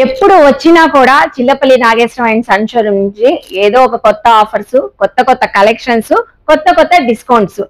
ఎప్పుడు వచ్చినా కూడా Chillapalli Nageswaram and son showroom నుంచి ఏదో ఒక కొత్త ఆఫర్స్, కొత్త కొత్త కలెక్షన్స్, కొత్త కొత్త డిస్కౌంట్స్.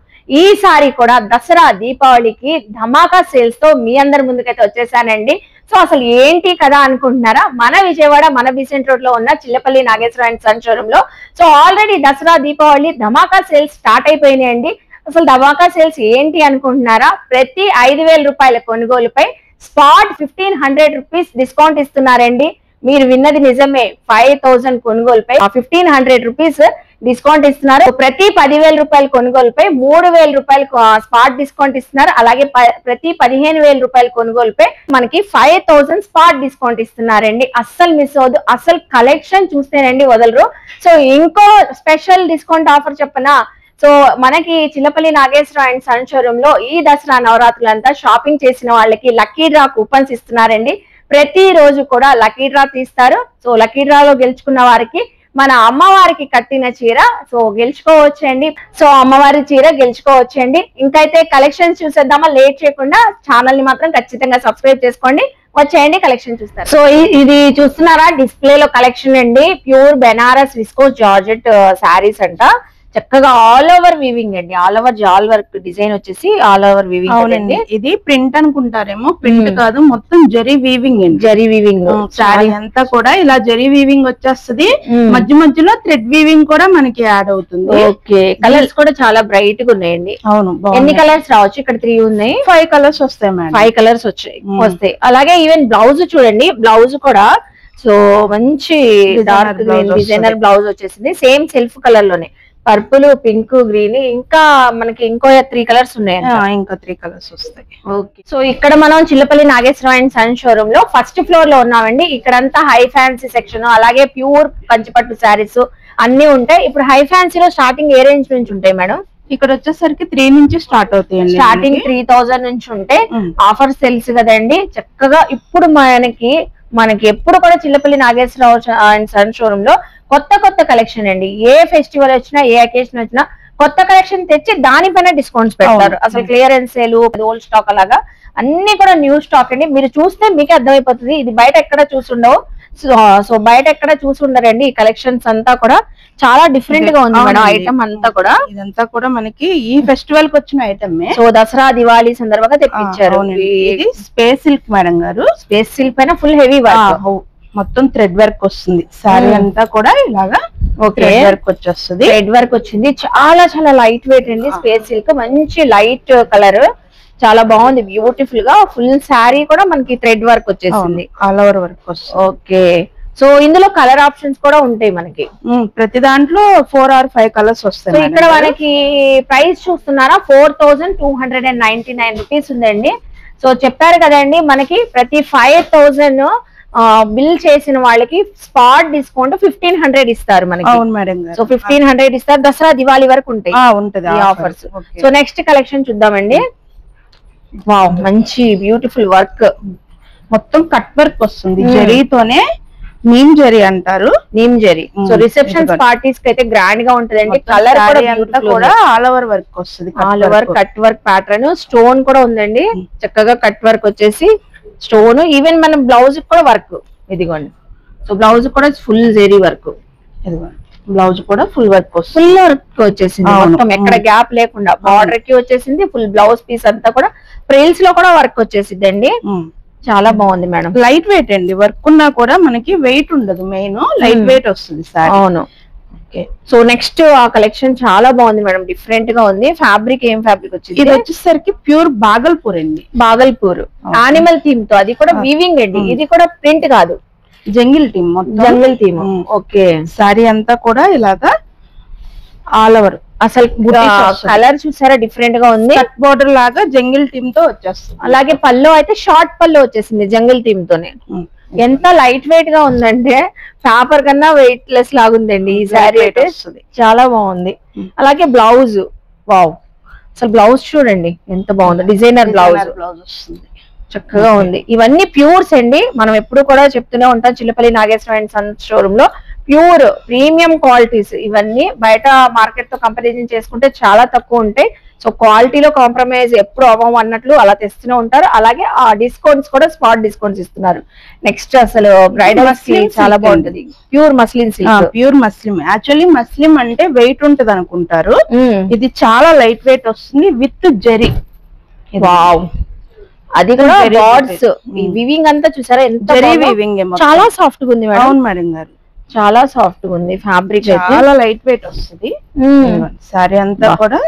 ఈసారి కూడా దసరా దీపావళికి ధమాకా సేల్స్ తో మీ అందరి ముందుకైతే వచ్చేసానండి. సో అసలు ఏంటి కదా అనుకుంటున్నారా? మన విజయవాడ మన బీసెంట్ రోడ్ లో ఉన్న Chillapalli Nageswaram and son showroom లో so already Dasara Deepavali dhamaka sales start అయిపోయినాయండి. అసలు ధమాకా సేల్స్ ఏంటి అనుకుంటున్నారా? ప్రతి 5,000 రూపాయల కొనుగోలుపై స్పాట్ 1,500 రూపీస్ డిస్కౌంట్ ఇస్తున్నారండి. మీరు విన్నది నిజమే, 5,000 కొనుగోలుపై 1,500 రూపీస్ డిస్కౌంట్ ఇస్తున్నారు. ప్రతి 10,000 రూపాయల కొనుగోలుపై 3,000 రూపాయలు స్పాట్ డిస్కౌంట్ ఇస్తున్నారు. అలాగే ప్రతి 15,000 రూపాయల కొనుగోలుపై మనకి 5,000 స్పాట్ డిస్కౌంట్ ఇస్తున్నారండి. అస్సలు మిస్ అవ్వదు. అసలు కలెక్షన్ చూస్తేనండి వదలరు. సో ఇంకో స్పెషల్ డిస్కౌంట్ ఆఫర్ చెప్పనా? సో మనకి Chillapalli Nageswaram and son showroom లో ఈ దసరా నవరాత్రులంతా షాపింగ్ చేసిన వాళ్ళకి లక్కీ డ్రా కూపన్స్ ఇస్తున్నారండి. ప్రతి రోజు కూడా లక్కీ డ్రా తీస్తారు. సో లక్కీ డ్రాలో గెలుచుకున్న వారికి మన అమ్మవారికి కట్టిన చీర సో గెలుచుకోవచ్చండి. సో అమ్మవారి చీర గెలుచుకోవచ్చండి. ఇంకైతే కలెక్షన్స్ చూసేద్దామా? లేట్ చేయకుండా ఛానల్ ని మాత్రం ఖచ్చితంగా సబ్స్క్రైబ్ చేసుకోండి. వచ్చేయండి కలెక్షన్ చూస్తారు. సో ఇది చూస్తున్నారా? డిస్ప్లే లో కలెక్షన్ అండి. Pure Banaras viscose georgette saris అంట. చక్కగా ఆల్ ఓవర్ వీవింగ్ అండి. All over jaal work design వచ్చేసి ఆల్ ఓవర్ వీవింగ్ అండి. ఇది ప్రింట్ అనుకుంటారేమో, ప్రింట్ కాదు, మొత్తం జరీ వీవింగ్ అండి. జరీ వీవింగ్ శారీ అంతా కూడా ఇలా జరీ వీవింగ్ వచ్చేస్తుంది. మధ్య మధ్యలో థ్రెడ్ వీవింగ్ కూడా మనకి యాడ్ అవుతుంది. ఓకే, కలర్స్ కూడా చాలా బ్రైట్ గా ఉన్నాయండి. అవును, ఎన్ని కలర్స్ రావచ్చు? ఇక్కడ 3 ఉన్నాయి. 5 కలర్స్ వస్తాయి మేడం. 5 కలర్స్ వస్తాయి. అలాగే ఈవెన్ బ్లౌజ్ చూడండి. బ్లౌజ్ కూడా సో మంచి డార్క్ గ్రీన్ డిజైనర్ బ్లౌజ్ వచ్చేసింది. సేమ్ సెల్ఫ్ కలర్ లోనే పర్పుల్, పింక్, గ్రీన్, ఇంకా మనకి ఇంకో 3 కలర్స్ ఉన్నాయి. ఇంకా 3 కలర్స్ వస్తాయి. ఓకే, సో ఇక్కడ మనం Chillapalli Nageswaram and son showroom లో ఫస్ట్ ఫ్లోర్ లో ఉన్నామండి. ఇక్కడంతా హై ఫ్యాన్సీ సెక్షన్, అలాగే ప్యూర్ కంచిపట్టు శారీస్ అన్ని ఉంటాయి. ఇప్పుడు హై ఫ్యాన్సీలో స్టార్టింగ్ ఏ రేంజ్ నుంచి ఉంటాయి మేడం? ఇక్కడ వచ్చేసరికి 3 నుంచి స్టార్ట్ అవుతాయి. స్టార్టింగ్ 3,000 నుంచి ఉంటాయి. ఆఫర్స్ తెలుసు కదండి. చక్కగా ఇప్పుడు మనకి ఎప్పుడు కూడా Chillapalli Nageswararao and son showroom లో కొత్త కొత్త కలెక్షన్ అండి. ఏ ఫెస్టివల్ వచ్చినా, ఏ అకేషన్ వచ్చినా కొత్త కలెక్షన్ తెచ్చి దానిపైన డిస్కౌంట్స్ పెడతారు. అసలు క్లియరెన్స్ సేల్, ఓల్డ్ స్టాక్ అలాగా అన్ని కూడా న్యూ స్టాక్ అండి. మీరు చూస్తే మీకు అర్థమైపోతుంది. ఇది బయట ఎక్కడ చూసుండవు. సో బయట ఎక్కడ చూసుండరండి. ఈ కలెక్షన్స్ అంతా కూడా చాలా డిఫరెంట్ గా ఉంది మేడం. ఐటమ్ అంతా కూడా ఇదంతా కూడా మనకి ఈ ఫెస్టివల్ కి వచ్చిన ఐటమ్. సో దసరా దివాళీ సందర్భంగా తెప్పించారు. ఇది స్పేస్ సిల్క్ మేడం గారు. స్పేస్ సిల్క్ పైన ఫుల్ హెవీ వర్క్, మొత్తం థ్రెడ్ వర్క్ వస్తుంది. సారీ అంతా కూడా ఇలాగా థ్రెడ్ వర్క్ వచ్చేస్తుంది. థ్రెడ్ వర్క్ వచ్చింది. చాలా చాలా లైట్ వెయిట్ అండి. స్పేస్ సిల్క్ మంచి లైట్ కలర్, చాలా బాగుంది. బ్యూటిఫుల్ గా ఫుల్ శారీ కూడా మనకి థ్రెడ్ వర్క్ వచ్చేసింది. ఆల్ ఓవర్ వర్క్ వస్తుంది. ఓకే, సో ఇందులో కలర్ ఆప్షన్స్ కూడా ఉంటాయి మనకి. ప్రతి దాంట్లో 4 or 5 కలర్స్ వస్తాయి. సో ఇక్కడ మనకి ప్రైస్ చూస్తున్నారా? 4,299 రూపీస్ ఉందండి. సో చెప్పారు కదండి, మనకి ప్రతి 5,000 బిల్ చేసిన వాళ్ళకి స్పాట్ డిస్కౌంట్ 1,500 ఇస్తారు మనకి. అవును మేడం. సో 1,500 ఇస్తారు. దసరా దివాళీ వరకు ఉంటాయి ఆఫర్స్. సో నెక్స్ట్ కలెక్షన్ చూద్దామండి. వావ్, మంచి బ్యూటిఫుల్ వర్క్, మొత్తం కట్ వర్క్ వస్తుంది. జరీతోనే, నీమ్ జరీ అంటారు. Neem zari. So reception parties కి అయితే గ్రాండ్ గా ఉంటదండి. కలర్ కూడా ఆల్ ఓవర్ వర్క్ వస్తుంది. All over cut work pattern, stone కూడా ఉందండి. చక్కగా కట్ వర్క్ వచ్చేసి స్టోన్. ఈవెన్ మనం బ్లౌజ్ కూడా వర్క్, ఇదిగోండి. సో బ్లౌజ్ కూడా ఫుల్ జరీ వర్క్. బ్లౌజ్ కూడా ఫుల్ వర్క్ వస్తుంది. ఫుల్ వర్క్ వచ్చేసింది. మొత్తం ఎక్కడ గ్యాప్ లేకుండా బార్డర్ కి వచ్చేసింది. ఫుల్ బ్లౌజ్ పీస్ అంతా కూడా ప్రిల్స్ లో కూడా వర్క్ వచ్చేసింది అండి. చాలా బాగుంది మేడం. లైట్ వెయిట్ అండి. వర్క్ ఉన్నా కూడా మనకి వెయిట్ ఉండదు. మెయిన్ లైట్ వెయిట్ వస్తుంది సార్. అవును. ఓకే, సో నెక్స్ట్ ఆ కలెక్షన్ చాలా బాగుంది మేడం. డిఫరెంట్ గా ఉంది. ఫ్యాబ్రిక్ ఏం ఫ్యాబ్రిక్ వచ్చింది? ఇది వచ్చేసరికి ప్యూర్ బాగల్పూర్ అండి. బాగల్పూర్ యానిమల్ థీమ్ తో, అది కూడా వీవింగ్ అండి. ఇది కూడా ప్రింట్ కాదు, jungle theme. Jungle theme. Okay, sorry అంతా కూడా ఇలాగా ఆల్ ఓవర్. అసలు కలర్ చూసారా? డిఫరెంట్ గా ఉంది. కట్ బోర్డర్ లాగా జంగిల్ థీమ్ తో వచ్చేస్తుంది. అలాగే పళ్ళు అయితే షార్ట్ పళ్ళు వచ్చేసింది జంగిల్ థీమ్ తోనే. ఎంత లైట్ వెయిట్ గా ఉందంటే పేపర్ కన్నా వెయిట్ లెస్ లాగుందండి ఈ శారీ అయితే. చాలా బాగుంది. అలాగే బ్లౌజ్, వావ్, అసలు బ్లౌజ్ చూడండి ఎంత బాగుంది. డిజైనర్ బ్లౌజ్ వస్తుంది. చక్కగా ఉంది. ఇవన్నీ ప్యూర్స్ అండి. మనం ఎప్పుడు కూడా చెప్తూనే ఉంటాం Chillapalli Nageswaram and son showroom లో ప్యూర్ ప్రీమియం క్వాలిటీస్. ఇవన్నీ బయట మార్కెట్ తో కంపారిజన్ చేసుకుంటే చాలా తక్కువ ఉంటాయి. సో క్వాలిటీలో కాంప్రమైజ్ ఎప్పుడు అవ్వం అన్నట్లు అలా తెస్తూనే ఉంటారు. అలాగే ఆ డిస్కౌంట్స్ కూడా స్పాట్ డిస్కౌంట్స్ ఇస్తున్నారు. నెక్స్ట్ అసలు బ్రైడల్ చాలా బాగుంటది, pure muslin silk. Pure Muslim. Actually Muslim అంటే వెయిట్ ఉంటది అనుకుంటారు, ఇది చాలా లైట్ వెయిట్ వస్తుంది విత్ జెరీ. వావ్, అది కూడా బార్డ్స్ వివింగ్ అంతా చూసారా ఎంత వివింగ్, చాలా సాఫ్ట్ గా ఉంది మేడం. మేడం గారు చాలా సాఫ్ట్ గా ఉంది, ఫ్యాబ్రిక్ చాలా లైట్ వెయిట్ వస్తుంది. సారీ అంతా కూడా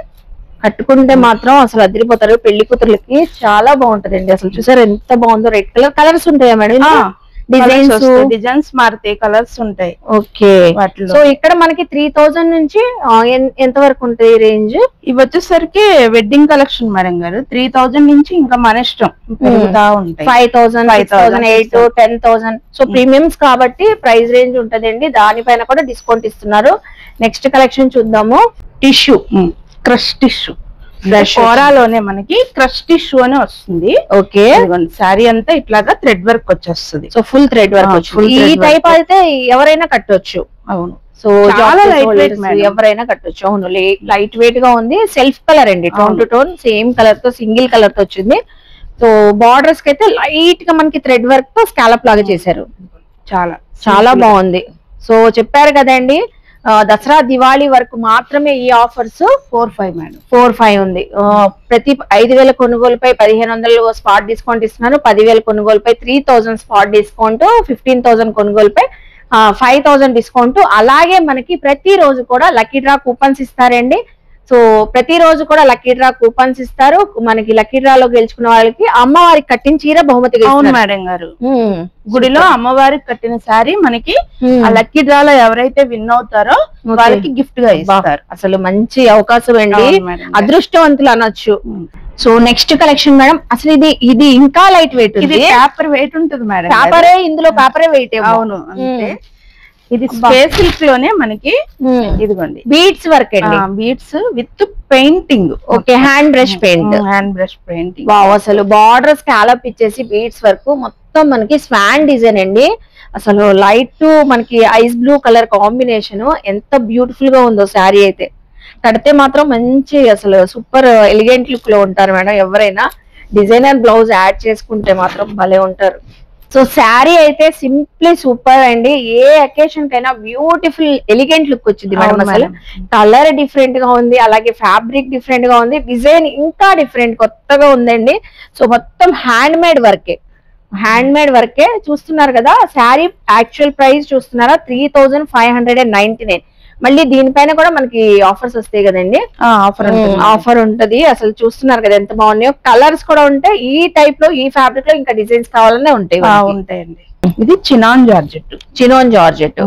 కట్టుకుంటే మాత్రం అసలు అదిరిపోతారు. పెళ్లి కూతుర్లకి చాలా బాగుంటదండి. అసలు చూసారు ఎంత బాగుందో. రెడ్ కలర్ కలర్స్ ఉంటాయా మేడం? డిజైన్స్ మారుతాయి, కలర్స్ ఉంటాయి. ఓకే, సో ఇక్కడ మనకి 3000 నుంచి ఎంత వరకు ఉంటాయి రేంజ్? ఇవి వచ్చేసరికి వెడ్డింగ్ కలెక్షన్ మేడం గారు. 3000 నుంచి ఇంకా మన ఇష్టం పెరుగుతా ఉంటాయి. 5000, 8,000, 10,000. సో ప్రీమియమ్స్ కాబట్టి ప్రైస్ రేంజ్ ఉంటదండి. దానిపైన కూడా డిస్కౌంట్ ఇస్తున్నారు. నెక్స్ట్ కలెక్షన్ చూద్దాము. టిష్యూ, క్రష్ టిష్యూ, కోరాలోనే మనకి క్రష్ టిష్యూ అని వస్తుంది. ఓకే, శారీ అంతా ఇట్లాగా థ్రెడ్ వర్క్ వచ్చేస్తుంది. So full thread work. ఈ టైప్ అయితే ఎవరైనా కట్టొచ్చు. అవును, సో చాలా లైట్ వెయిట్, ఎవరైనా కట్టొచ్చు. అవును, లైట్ వెయిట్ గా ఉంది. సెల్ఫ్ కలర్ అండి, tone to tone same colour తో, సింగిల్ కలర్ తో వచ్చింది. సో బార్డర్స్ కి అయితే లైట్ గా మనకి థ్రెడ్ వర్క్ తో స్కాలప్ లాగా చేశారు. చాలా చాలా బాగుంది. సో చెప్పారు కదండి, దసరా దివాళీ వరకు మాత్రమే ఈ ఆఫర్స్. 4-5 మేడం, 4-5 ఉంది. ప్రతి 5,000 కొనుగోలుపై 1,500 స్పాట్ డిస్కౌంట్ ఇస్తున్నారు. 10,000 కొనుగోలుపై 3,000 స్పాట్ డిస్కౌంట్, 15,000 కొనుగోలుపై 5,000 డిస్కౌంట్. అలాగే మనకి ప్రతిరోజు కూడా లక్కీ డ్రా కూపన్స్ ఇస్తారండి. సో ప్రతిరోజు కూడా లక్కీ డ్రా కూపన్స్ ఇస్తారు. మనకి లక్కీ డ్రాలో గెలుచుకున్న వాళ్ళకి అమ్మవారికి కట్టిన చీర బహుమతిగా. అవును మేడం గారు, గుడిలో అమ్మవారికి కట్టిన శారీ మనకి ఆ లక్కీ డ్రాలో ఎవరైతే విన్ అవుతారో వాళ్ళకి గిఫ్ట్ గా ఇస్తారు. అసలు మంచి అవకాశం అండి, అదృష్టవంతులు అనొచ్చు. సో నెక్స్ట్ కలెక్షన్ మేడం, అసలు ఇది ఇంకా లైట్ వెయిట్, ఇది పేపర్ వెయిట్ ఉంటుంది మేడం. పేపరే, ఇందులో పేపరే వెయిట్. అవును, అంతే. ఇది స్పేస్ సిల్క్ లోనే మనకి ఇదిగోండి బీడ్స్ వర్క్ అండి, beads with painting. Okay, hand brush painting. Wow, అసలు బార్డర్ స్కాలప్ ఇచ్చేసి బీడ్స్ వర్క్ మొత్తం మనకి స్వాన్ డిజైన్ అండి. అసలు లైట్ మనకి ఐస్ బ్లూ కలర్ కాంబినేషన్ ఎంత బ్యూటిఫుల్ గా ఉందో. శారీ అయితే కడితే మాత్రం మంచి అసలు సూపర్ ఎలిగెంట్ లుక్ లో ఉంటారు మేడం. ఎవరైనా డిజైనర్ బ్లౌజ్ యాడ్ చేసుకుంటే మాత్రం భలే ఉంటారు. సో శారీ అయితే సింప్లీ సూపర్ అండి. ఏ అకేషన్ కైనా బ్యూటిఫుల్ ఎలిగెంట్ లుక్ వచ్చింది మేడం. అసలు కలర్ డిఫరెంట్ గా ఉంది, అలాగే ఫ్యాబ్రిక్ డిఫరెంట్ గా ఉంది, డిజైన్ ఇంకా డిఫరెంట్ కొత్తగా ఉందండి. సో మొత్తం హ్యాండ్ మేడ్ వర్కే చూస్తున్నారు కదా. శారీ యాక్చువల్ ప్రైస్ చూస్తున్నారా 3,599. మళ్ళీ దీనిపైన కూడా మనకి ఆఫర్స్ వస్తాయి కదండి. ఆఫర్ ఉంటది. అసలు చూస్తున్నారు కదా ఎంత బాగున్నాయో. కలర్స్ కూడా ఉంటాయి. ఈ టైప్ లో, ఈ ఫ్యాబ్రిక్ లో ఇంకా డిజైన్స్ కావాలనే ఉంటాయండి. ఇది చినాన్ జార్జెట్.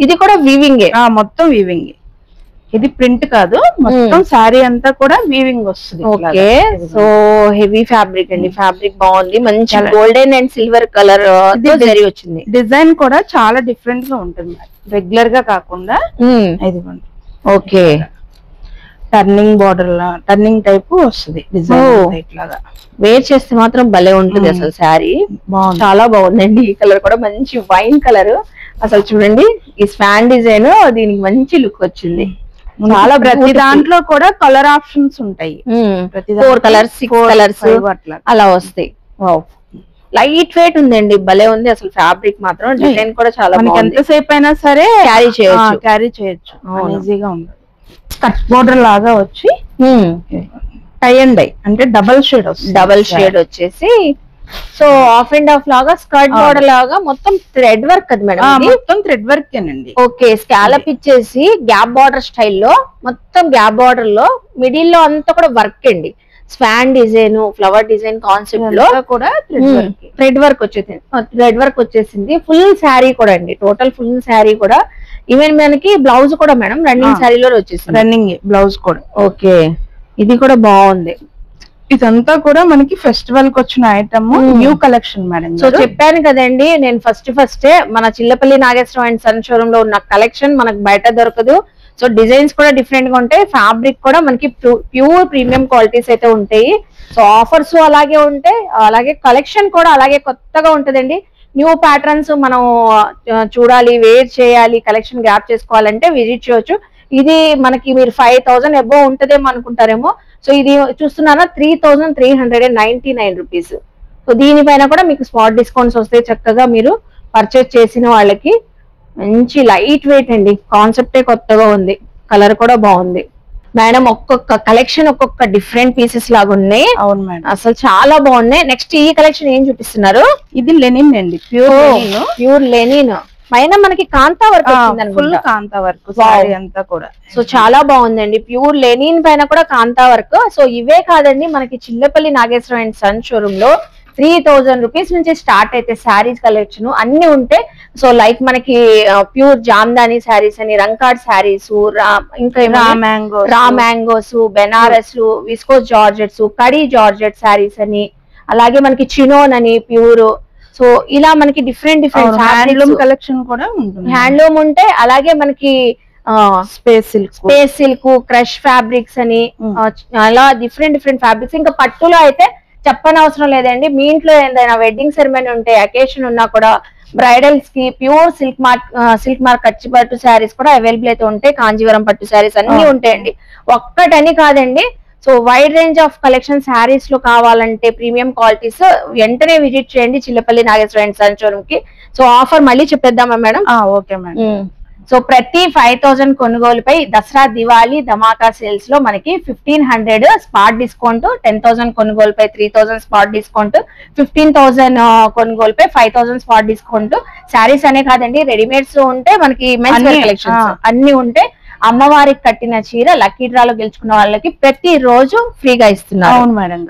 ఇది కూడా వీవింగ్, మొత్తం వీవింగ్. ఇది ప్రింట్ కాదు, మొత్తం శారీ అంతా కూడా వీవింగ్ వస్తుంది. ఓకే, సో హెవీ ఫ్యాబ్రిక్ అండి. ఫ్యాబ్రిక్ బాగుంది, మంచి golden and silver colour zari వచ్చింది. డిజైన్ కూడా చాలా డిఫరెంట్ గా ఉంటుంది, రెగ్యులర్ గా కాకుండా. ఇదిగోండి, okay, turning border turning type వస్తుంది డిజైన్. ఇట్లాగా వేర్ చేస్తే మాత్రం భలే ఉంటుంది. అసలు శారీ చాలా బాగుందండి. ఈ కలర్ కూడా మంచి వైన్ కలర్. అసలు చూడండి, ఈ స్వాన్ డిజైన్ దీనికి మంచి లుక్ వచ్చింది. చాలా ప్రతి దాంట్లో కూడా కలర్ ఆప్షన్స్ ఉంటాయి. 4 కలర్స్, 6 కలర్స్ అలా వస్తాయి. లైట్ వెయిట్ ఉందండి, భలే ఉంది. అసలు ఫ్యాబ్రిక్ మాత్ం, డిజైన్ కూడా చాలా బాగుంది. ఎంతసేపు అయినా సరే క్యారీ చేయొచ్చు, ఈజీగా ఉంది. కట్ బోర్డర్ లాగా వచ్చి టై అండ్ డై అంటే డబల్ షేడ్ వచ్చేసి, సో ఆఫ్ అండ్ ఆఫ్ లాగా స్కర్ట్ బోర్డర్ లాగా మొత్తం థ్రెడ్ వర్క్ అది మేడం. మొత్తం థ్రెడ్ వర్క్ ఏనండి. ఓకే, స్కాలప్ ఇచ్చేసి గ్యాప్ బార్డర్ స్టైల్లో మొత్తం గ్యాప్ బార్డర్ లో మిడిల్ లో అంతా కూడా వర్క్ అండి. Schwann design, flower design concept లో కూడా థ్రెడ్ వర్క్ వచ్చేసింది. ఫుల్ శారీ కూడా అండి, టోటల్ ఫుల్ శారీ కూడా. ఈవెన్ మనకి బ్లౌజ్ కూడా మేడం రన్నింగ్ శారీలో వచ్చేసింది, రన్నింగ్ బ్లౌజ్ కూడా. ఓకే, ఇది కూడా బాగుంది. ఇదంతా కూడా మనకి ఫెస్టివల్ కి వచ్చిన item, new collection madam. So చెప్పాను కదండి, నేను ఫస్టే మన Chillapalli Nageswaram and son showroom లో ఉన్న కలెక్షన్ మనకు బయట దొరకదు. సో డిజైన్స్ కూడా డిఫరెంట్ గా ఉంటాయి, ఫ్యాబ్రిక్ కూడా మనకి ప్యూర్ ప్రీమియం క్వాలిటీస్ అయితే ఉంటాయి. సో ఆఫర్స్ అలాగే ఉంటాయి, అలాగే కలెక్షన్ కూడా అలాగే కొత్తగా ఉంటదండి. న్యూ ప్యాటర్న్స్ మనం చూడాలి, వేర్ చేయాలి, కలెక్షన్ గ్రాప్ చేసుకోవాలంటే విజిట్ చేయొచ్చు. ఇది మనకి మీరు 5000 అబోవ్ ఉంటదేమో అనుకుంటారేమో. సో ఇది చూస్తున్నారా 3399 రూపీస్. సో దీనిపైన కూడా మీకు స్పాట్ డిస్కౌంట్స్ వస్తాయి. చక్కగా మీరు పర్చేస్ చేసిన వాళ్ళకి మంచి లైట్ వెయిట్ అండి. కాన్సెప్టే కొత్తగా ఉంది, కలర్ కూడా బాగుంది మేడం. ఒక్కొక్క కలెక్షన్ ఒక్కొక్క డిఫరెంట్ పీసెస్ లాగా ఉన్నాయి. అవును మేడం, అసలు చాలా బాగున్నాయి. నెక్స్ట్ ఈ కలెక్షన్ ఏం చూపిస్తున్నారు? ఇది లెనిన్ అండి, ప్యూర్ లెనిన్ పైన మనకి కాంతా వర్క్ ఫుల్ కాంతా వర్క్ సారీ అంతా కూడా. సో చాలా బాగుందండి, ప్యూర్ లెనిన్ పైన కూడా కాంతా వర్క్. సో ఇవే కాదండి, మనకి Chillapalli Nageswaram and son showroom లో 3000 రూపీస్ నుంచి స్టార్ట్ అయితే శారీస్ కలెక్షన్ అన్ని ఉంటాయి. సో లైక్ మనకి ప్యూర్ జామ్దాని శారీస్ అని, రంకాడ్ శారీస్, ఇంకా raw mangoes, Banaras, viscose georgettes, Khaddi georgette saris అని, అలాగే మనకి చినోన్ అని ప్యూర్. సో ఇలా మనకి డిఫరెంట్ హ్యాండ్లూమ్ కలెక్షన్ కూడా ఉంటుంది. హ్యాండ్లూమ్ ఉంటే అలాగే మనకి స్పేస్ సిల్క్, క్రష్ ఫ్యాబ్రిక్స్ అని అలా డిఫరెంట్ ఫ్యాబ్రిక్స్. ఇంకా పట్టులో అయితే చెప్పనవసరం లేదండి. మీ ఇంట్లో ఏదైనా వెడ్డింగ్ సెరమనీ ఉంటే, అకేషన్ ఉన్నా కూడా బ్రైడల్స్ కి ప్యూర్ సిల్క్ మార్క్ కచ్చి పట్టు శారీస్ కూడా అవైలబుల్ అయితే ఉంటాయి. కాంజీవరం పట్టు శారీస్ అన్ని ఉంటాయండి, ఒక్కటని కాదండి. So wide range of collection saris లో కావాలంటే ప్రీమియం క్వాలిటీస్ వెంటనే విజిట్ చేయండి Chillapalli Nageswara and son showroom కి. సో ఆఫర్ మళ్ళీ చెప్పేద్దామా మేడం? Okay madam. సో ప్రతి 5000 కొనుగోలుపై దసరా దివాళీ ధమాకా సేల్స్ లో మనకి 1500 స్పాట్ డిస్కౌంట్, 10000 కొనుగోలుపై 3000 స్పాట్ డిస్కౌంట్, 15000 కొనుగోలుపై 5000 స్పాట్ డిస్కౌంట్. శారీస్ అనే కాదండి, రెడీమేడ్స్ ఉంటే మనకి మెన్స్ వేర్ కలెక్షన్స్ అన్ని ఉంటాయి. అమ్మవారికి కట్టిన చీర లక్కీ డ్రాలో గెలుచుకున్న వాళ్ళకి ప్రతి రోజు ఫ్రీగా ఇస్తున్నారు.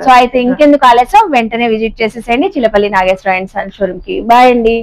సో అయితే ఇంకెందుకు ఆలస్యం, వెంటనే విజిట్ చేసేసేయండి Chillapalli Nageswara and son showroom కి. బాయ్ అండి.